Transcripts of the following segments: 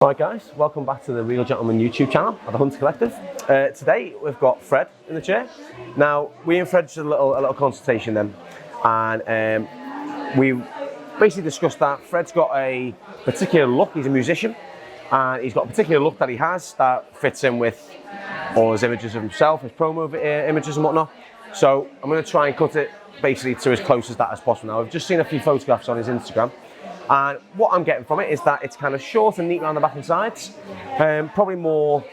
Hi guys, welcome back to the Real Gentleman YouTube channel at the Hunter Collective. Today we've got Fred in the chair. Now we and Fred did a little consultation then, and we basically discussed that Fred's got a particular look. He's a musician, and he's got a particular look that he has that fits in with all his images of himself, his promo images and whatnot. So I'm going to try and cut it basically to as close as that as possible. Now I've just seen a few photographs on his Instagram. And what I'm getting from it is that it's kind of short and neat around the back and sides. Probably more,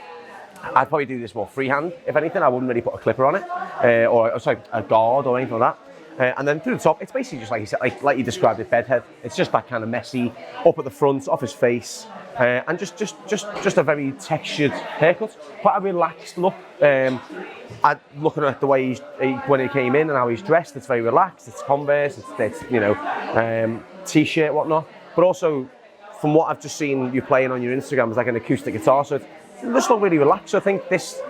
I'd probably do this more freehand. If anything, I wouldn't really put a clipper on it, or sorry, a guard or anything like that. And then through the top, it's basically just like you said, like you described it, bedhead. It's just that kind of messy, up at the front, off his face, and just a very textured haircut. Quite a relaxed look. Looking at the way when he came in and how he's dressed, it's very relaxed. It's Converse, it's you know, t-shirt, whatnot. But also, from what I've just seen you playing on your Instagram, it's like an acoustic guitar, so it just look really relaxed. So I think this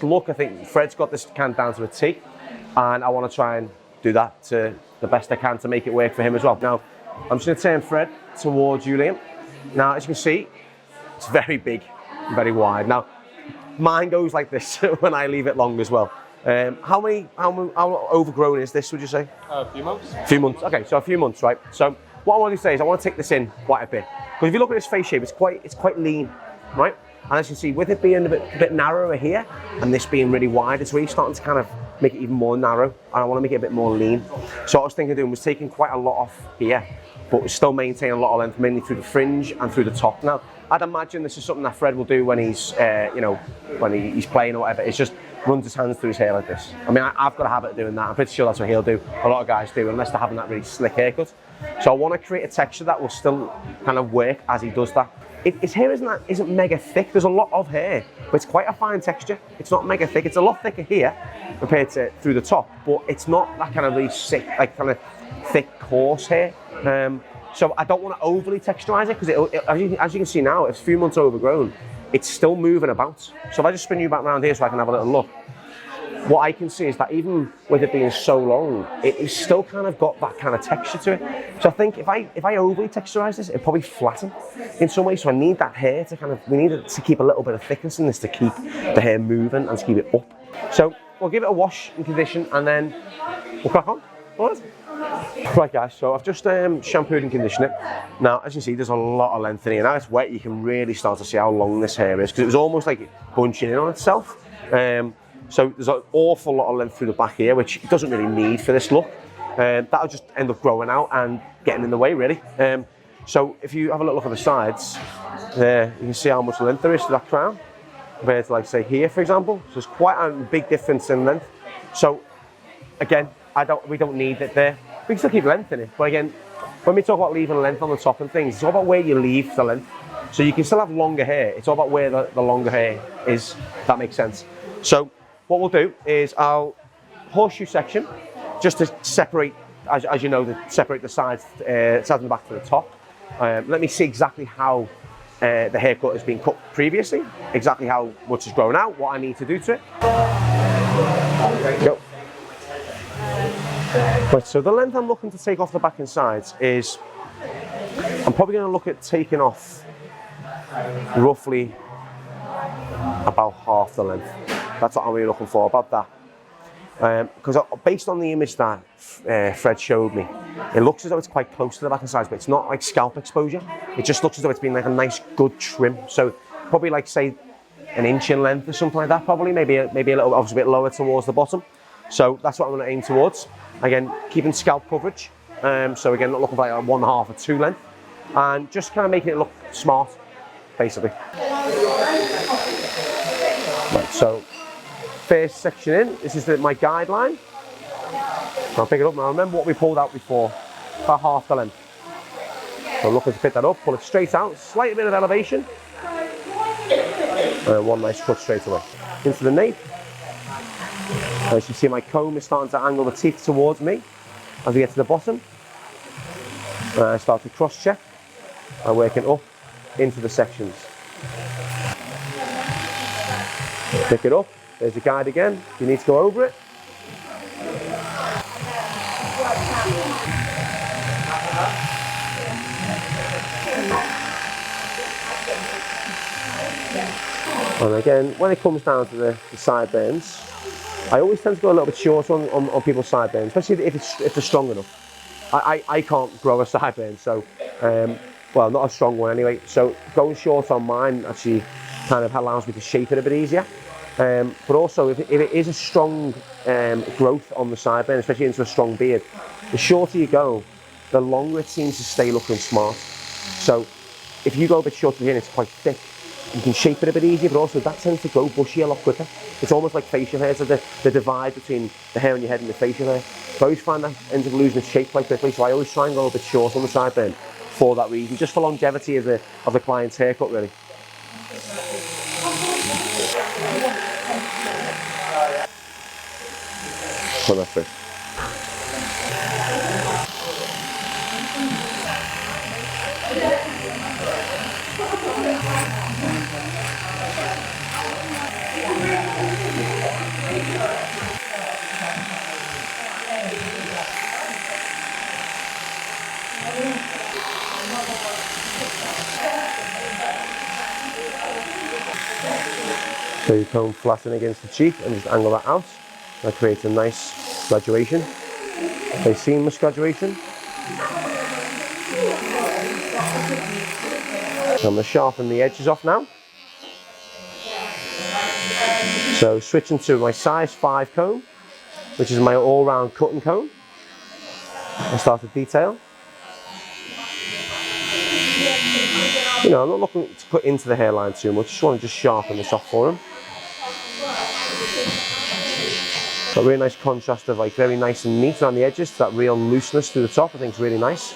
look, I think Fred's got this kind of down to a T, and I want to try and do that to the best I can to make it work for him as well. Now, I'm just going to turn Fred towards you, Liam. Now, as you can see, it's very big, very wide. Now, mine goes like this when I leave it long as well. How overgrown is this, would you say? A few months. A few months, okay, so a few months, right? So what I want to say is I want to take this in quite a bit. Because if you look at his face shape, it's quite lean, right? And as you can see, with it being a bit narrower here, and this being really wide, it's really starting to kind of make it even more narrow, and I want to make it a bit more lean. So what I was thinking of doing was taking quite a lot off here, but still maintaining a lot of length, mainly through the fringe and through the top. Now, I'd imagine this is something that Fred will do when he's, you know, when he's playing or whatever. It's just runs his hands through his hair like this. I mean, I've got a habit of doing that. I'm pretty sure that's what he'll do. A lot of guys do, unless they're having that really slick haircut. So I want to create a texture that will still kind of work as he does that. His hair isn't mega thick. There's a lot of hair, but it's quite a fine texture. It's not mega thick. It's a lot thicker here compared to through the top, but it's not that kind of really sick, like kind of thick, coarse hair. So I don't want to overly texturize it, because as you can see now, it's a few months overgrown. It's still moving about. So if I just spin you back around here so I can have a little look, what I can see is that even with it being so long, it's still kind of got that kind of texture to it. So I think if I overly texturize this, it'd probably flatten in some way. So I need that hair to we need it to keep a little bit of thickness in this to keep the hair moving and to keep it up. So we'll give it a wash and condition, and then we'll crack on. All right? Right guys, so I've just shampooed and conditioned it. Now, as you can see, there's a lot of length in here. Now it's wet, you can really start to see how long this hair is, because it was almost like bunching in on itself. So there's an awful lot of length through the back here, which it doesn't really need for this look. That'll just end up growing out and getting in the way, really. So if you have a little look at the sides, there you can see how much length there is to that crown, compared to, like, say, here, for example. So there's quite a big difference in length. So again, we don't need it there. We can still keep length in it, but again, when we talk about leaving length on the top and things, it's all about where you leave the length. So you can still have longer hair. It's all about where the longer hair is, if that makes sense. So what we'll do is I'll horseshoe section, just to separate, as you know, separate the sides and the back to the top. Let me see exactly how the haircut has been cut previously, exactly how much is growing out, what I need to do to it. Go. Right, so the length I'm looking to take off the back and sides is, I'm probably going to look at taking off roughly about half the length. That's what I'm really looking for, about that. Because based on the image that Fred showed me, it looks as though it's quite close to the back and sides, but it's not like scalp exposure. It just looks as though it's been like a nice, good trim. So probably like, say, an inch in length or something like that, probably. Maybe a little, obviously a bit lower towards the bottom. So that's what I'm going to aim towards. Again, keeping scalp coverage. So again, not looking for like a 1/2 or 2 length. And just kind of making it look smart, basically. Right, so first section in, this is my guideline. I'll pick it up now. Remember what we pulled out before, about half the length. So I'm looking to pick that up, pull it straight out, slight bit of elevation. And one nice cut straight away. Into the nape. As you see, my comb is starting to angle the teeth towards me as we get to the bottom. I start to cross check and working up into the sections. Pick it up, there's the guide again, you need to go over it. And again, when it comes down to the sideburns, I always tend to go a little bit short on people's sideburns, especially if they're strong enough. I can't grow a sideburn, so, well, not a strong one anyway, so going short on mine actually kind of allows me to shape it a bit easier. But also, if it is a strong growth on the sideburn, especially into a strong beard, the shorter you go, the longer it seems to stay looking smart. So if you go a bit shorter here and it's quite thick, you can shape it a bit easier, but also that tends to go bushy a lot quicker. It's almost like facial hair, so the divide between the hair on your head and the facial hair. So I always find that ends up losing its shape quite quickly, so I always try and go a bit short on the sideburn for that reason, just for longevity of the client's haircut, really. Put that through. So you comb flatten against the cheek and just angle that out. That creates a nice graduation, a seamless graduation. So I'm going to sharpen the edges off now. So switching to my size 5 comb, which is my all-round cutting comb. I start to detail. You know, I'm not looking to cut into the hairline too much, just want to just sharpen this off for him. Got a really nice contrast of like very nice and neat around the edges to that real looseness through the top. I think it's really nice.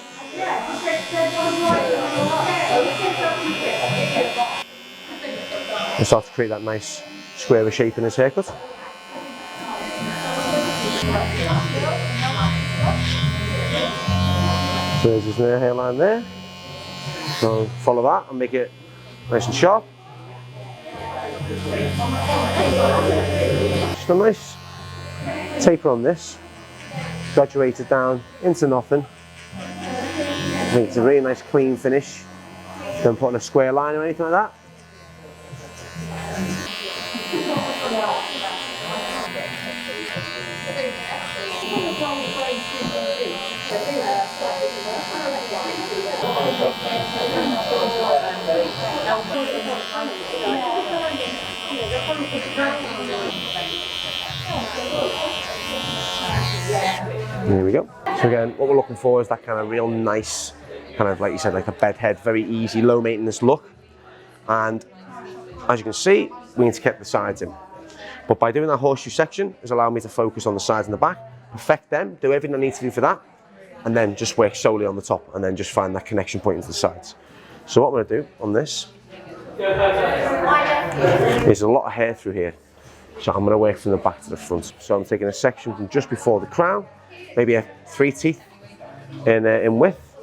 And start to create that nice square shape in his haircut. There's his hairline there. So follow that and make it nice and sharp. Just a nice taper on this, graduate it down into nothing. I think it's a really nice clean finish. Don't put on a square line or anything like that. There we go. So again, what we're looking for is that kind of real nice, kind of like you said, like a bed head, very easy, low maintenance look. And as you can see, we need to keep the sides in. But by doing that horseshoe section, it's allowed me to focus on the sides and the back, perfect them, do everything I need to do for that, and then just work solely on the top, and then just find that connection point into the sides. So what I'm going to do on this, there's a lot of hair through here, so I'm going to work from the back to the front. So I'm taking a section from just before the crown, maybe 3 teeth in width,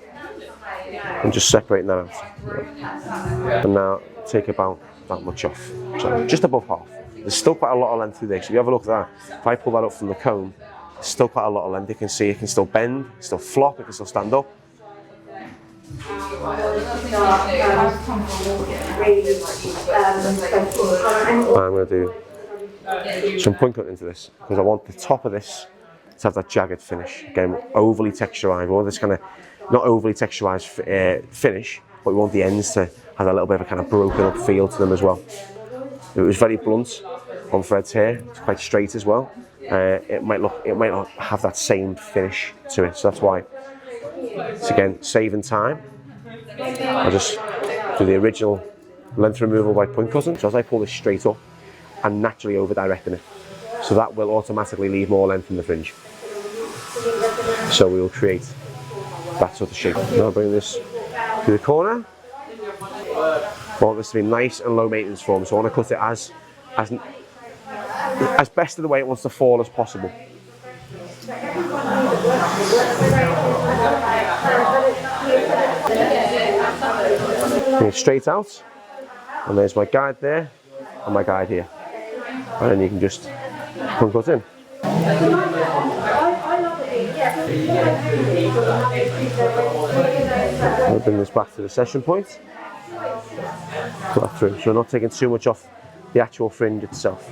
and just separating that out. And now take about that much off, so just above half. There's still quite a lot of length through there, so if you have a look at that, if I pull that up from the comb, there's still quite a lot of length. You can see it can still bend, it can still flop, it can still stand up. I'm going to do some point cutting into this, because I want the top of this to have that jagged finish. Again, overly texturized. We want this kind of, not overly texturized finish, but we want the ends to have a little bit of a kind of broken up feel to them as well. It was very blunt on Fred's hair. It's quite straight as well. It might not have that same finish to it. So that's why. So again, saving time. I'll just do the original length removal by point cutting. So as I pull this straight up, I'm naturally over directing it. So that will automatically leave more length in the fringe. So we will create that sort of shape. Now I'll bring this to the corner. I want this to be nice and low maintenance form, so I want to cut it as best of the way it wants to fall as possible. Bring it straight out, and there's my guide there and my guide here, and then you can just point cut in. I'll bring this back to the session point. Put that through, so we're not taking too much off the actual fringe itself.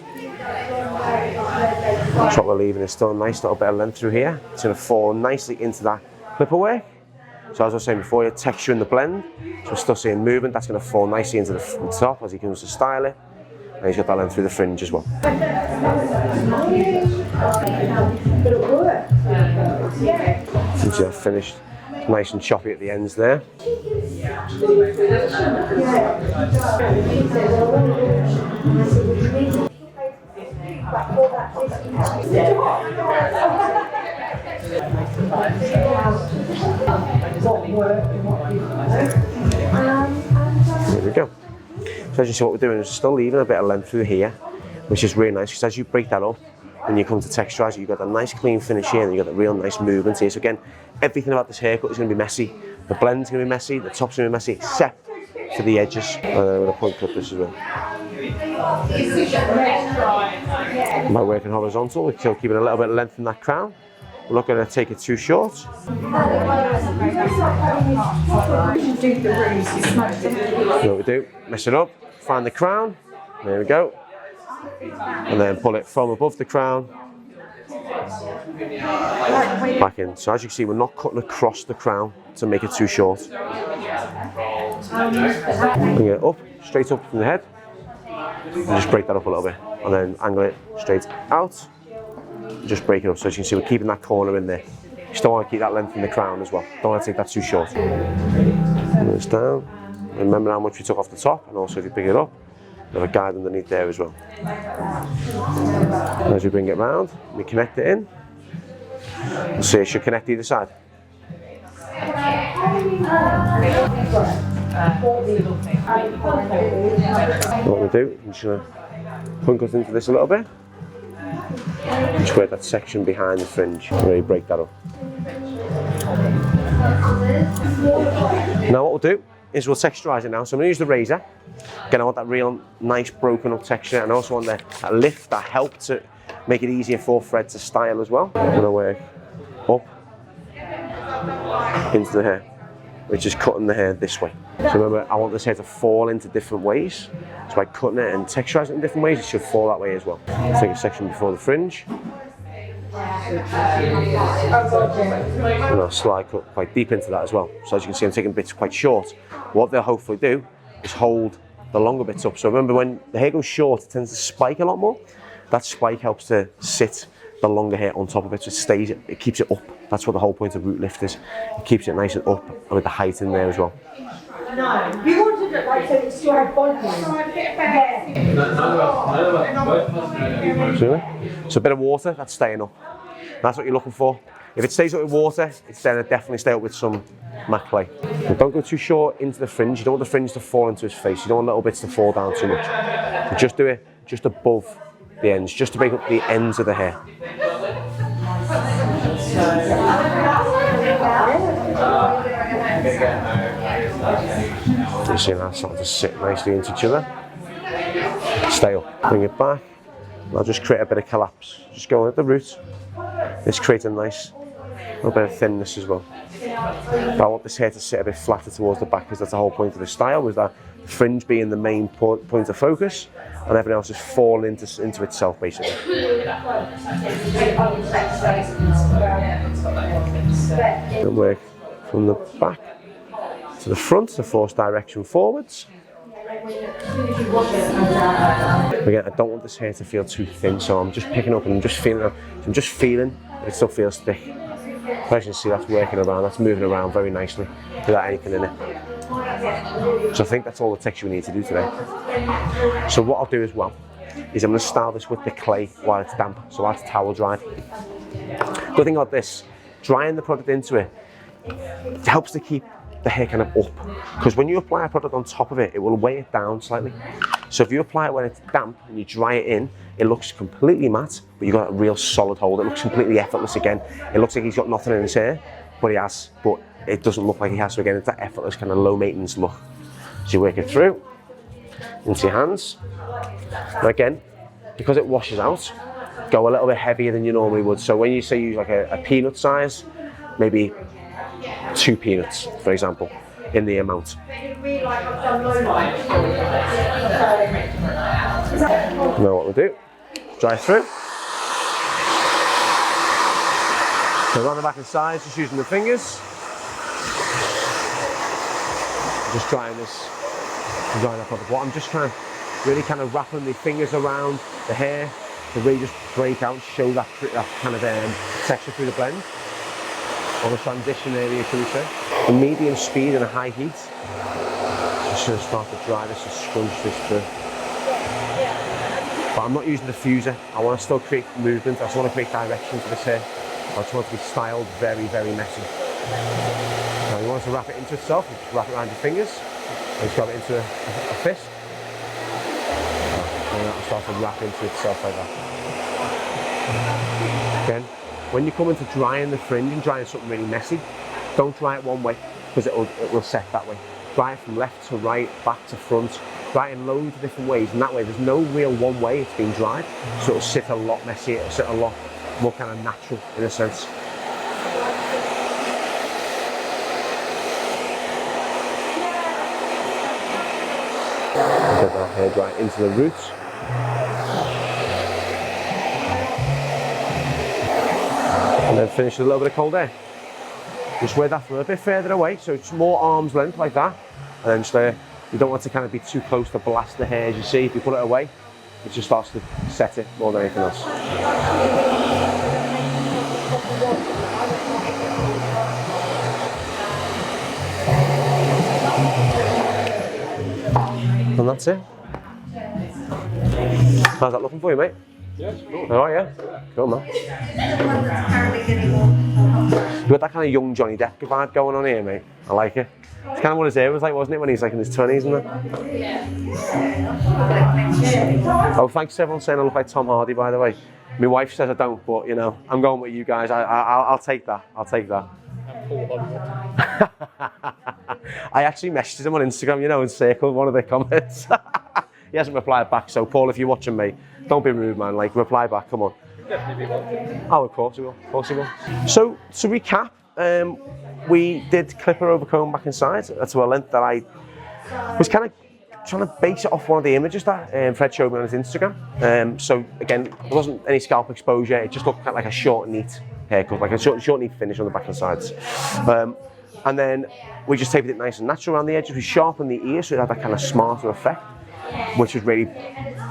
That's what we're leaving is still a nice little bit of length through here. It's going to fall nicely into that clipper work. So as I was saying before, you're texturing the blend, so we're still seeing movement. That's going to fall nicely into the top as he comes to style it. And he's got that length through the fringe as well. Since you're finished, nice and choppy at the ends there. There we go. So as you see, what we're doing is still leaving a bit of length through here, which is really nice, because as you break that up, when you come to texturize it, you've got a nice clean finish here, and you've got the real nice movement here. So again, everything about this haircut is going to be messy. The blend's going to be messy, the top's going to be messy, except for the edges. And then I'm going to point clip this as well. By working horizontal, we're still keeping a little bit of length in that crown. We're not going to take it too short. What we do, mess it up, find the crown, there we go. And then pull it from above the crown back in. So as you can see, we're not cutting across the crown to make it too short. Bring it up, straight up from the head, and just break that up a little bit, and then angle it straight out. Just break it up, so as you can see, we're keeping that corner in there. You still want to keep that length in the crown as well. Don't want to take that too short. Bring this down. Remember how much we took off the top, and also if you pick it up, you have a guide underneath there as well. And as we bring it round, we connect it in. So it should connect either side. What we'll do, I'm just going to punk us into this a little bit. Just work that section behind the fringe and really break that up. Now what we'll do is we'll texturize it now. So I'm going to use the razor. Again, I want that real nice broken up texture, and I also want that lift, that help to make it easier for Fred to style as well. I'm going to work up into the hair, which is cutting the hair this way. So remember, I want this hair to fall into different ways. So by cutting it and texturizing it in different ways, it should fall that way as well. Take a section before the fringe. And I'll slide cut quite deep into that as well. So as you can see, I'm taking bits quite short. What they'll hopefully do is hold the longer bits up. So remember, when the hair goes short, it tends to spike a lot more. That spike helps to sit the longer hair on top of it, so it stays, it keeps it up. That's what the whole point of root lift is. It keeps it nice and up, and with the height in there as well. No, we wanted it like so it's still had volume. So a bit of water, that's staying up. That's what you're looking for. If it stays up with water, it's then definitely stay up with some matte clay. But don't go too short into the fringe. You don't want the fringe to fall into his face. You don't want little bits to fall down too much. So just do it just above the ends, just to break up the ends of the hair. You see that starting to sit nicely into each other. Stay up, bring it back. I'll just create a bit of collapse. Just go at the root. This creates a nice little bit of thinness as well. But I want this hair to sit a bit flatter towards the back, because that's the whole point of the style, was that the fringe being the main point of focus, and everything else just falling into itself basically. And work from the back to the front, the force direction forwards. Again, I don't want this hair to feel too thin, so I'm just picking up and I'm just feeling it still feels thick. As you can see, that's working around, that's moving around very nicely without anything in it. So I think that's all the texture we need to do today. So what I'll do as well is I'm going to style this with the clay while it's damp, so while it's towel dried. Good thing about this, drying the product into it, it helps to keep the hair kind of up, because when you apply a product on top of it, it will weigh it down slightly. So if you apply it when it's damp and you dry it in, it looks completely matte, but you've got a real solid hold. It looks completely effortless again. It looks like he's got nothing in his hair, but he has, but it doesn't look like he has. So again, it's that effortless kind of low maintenance look. So you work it through into your hands. And again, because it washes out, go a little bit heavier than you normally would. So when you say use like a peanut size, maybe 2 peanuts, for example. in the amount. Now what we'll do, dry through. So around the back and sides, just using the fingers. Just drying this, drying up on the bottom. Just trying to really kind of wrapping the fingers around the hair to really just break out, show that kind of texture through the blend. On the transition area, shall we say. The medium speed and a high heat. Just going to start to dry this and scrunch this through. But I'm not using the diffuser. I want to still create movement. I just want to create direction to this hair. I just want it to be styled very, very messy. Now you want to wrap it into itself, you just wrap it around your fingers, and just grab it into a fist. And that'll start to wrap into itself like that. Again, when you come into drying the fringe and drying something really messy, don't dry it one way, because it will set that way. Dry it from left to right, back to front, dry it in loads of different ways, and that way there's no real one way it's being dried, so it'll sit a lot messier, it'll sit a lot more kind of natural in a sense. Get that hair dry into the roots. And then finish with a little bit of cold air. Just wear that from a bit further away, so it's more arm's length like that. And then just you don't want to kind of be too close to blast the hair, as you see. If you put it away, it just starts to set it more than anything else. And that's it. How's that looking for you, mate? Yes, cool. Oh yeah? Cool, man. You've got that kind of young Johnny Depp vibe going on here, mate. I like it. It's kind of what his hair was like, wasn't it, when he's like in his 20s and that? Oh, thanks to everyone saying I look like Tom Hardy, by the way. My wife says I don't, but you know, I'm going with you guys. I'll take that. I'll take that. I actually messaged him on Instagram, you know, and circled one of the comments. He hasn't replied back, so Paul, if you're watching me, don't be rude, man. Like, reply back, come on. Definitely be watching. Oh, of course he will. Of course he will. So, to recap, we did clipper over comb back inside to a length that I was kind of trying to base it off one of the images that Fred showed me on his Instagram. So, again, there wasn't any scalp exposure. It just looked like a short, neat haircut, like a short, neat finish on the back and sides. And then we just tapered it nice and natural around the edges. We sharpened the ear so it had that kind of smarter effect, which would really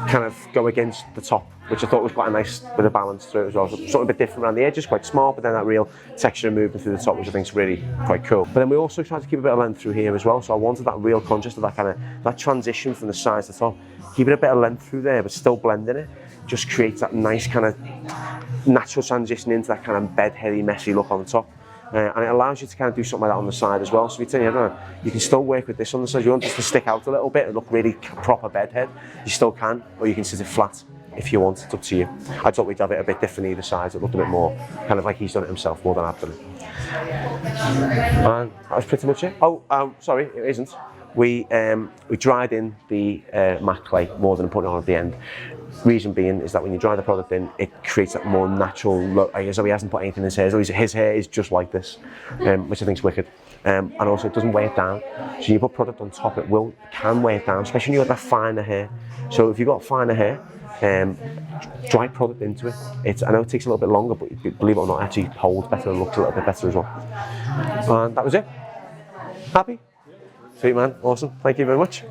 kind of go against the top, which I thought was quite a nice bit of balance through it as well. So something a bit different around the edges, quite smart, but then that real texture and movement through the top, which I think is really quite cool. But then we also tried to keep a bit of length through here as well. So I wanted that real conscious of that kind of, that transition from the sides to the top, keeping a bit of length through there, but still blending it, just creates that nice kind of natural transition into that kind of bed-heady, messy look on the top. And it allows you to kind of do something like that on the side as well. So if you turn your head around, you can still work with this on the side. You want this to stick out a little bit and look really proper bedhead, you still can, or you can sit it flat if you want. It's up to you. I thought we'd have it a bit different either side. It looked a bit more kind of like he's done it himself more than I've done it. And that was pretty much it. Oh, sorry, it isn't. We dried in the matte clay more than putting it on at the end. Reason being is that when you dry the product in, it creates that more natural look. As though he hasn't put anything in his hair. His hair is just like this, which I think is wicked. And also it doesn't weigh it down. So you put product on top, it can weigh it down, especially when you've got that finer hair. So if you've got finer hair, dry product into it. I know it takes a little bit longer, but believe it or not, it actually holds better and looks a little bit better as well. And that was it. Happy? Sweet man, awesome. Thank you very much.